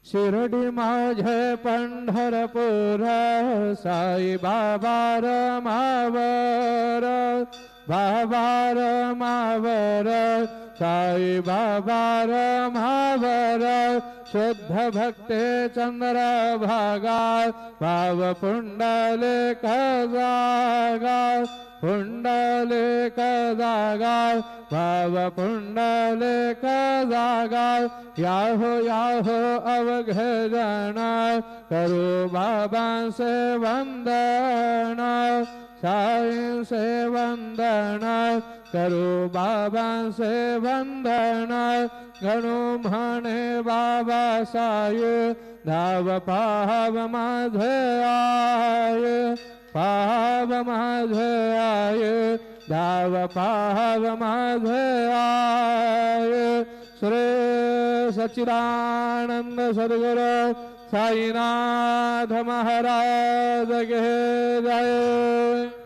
शिर्डी माझे पंढरपूर साई बाबा रमावर बाबा रमावर साई बाबा रमावर शुद्ध भक्ते चंद्र भागा भाव पुंडलिक जागा पुंडलिक जागा भाव पुंडलिक जागा याहो याहो अवघे जन करो बाबा से वंदन साईं से वंदन करो बाबा से वंदन गणु म्हणे बाबा साये धाव पाव माझे आये पाव माझे आये धाव पाव माझे आये श्री सच्चिदानंद सद्गुरु साईनाथ महाराज के जय।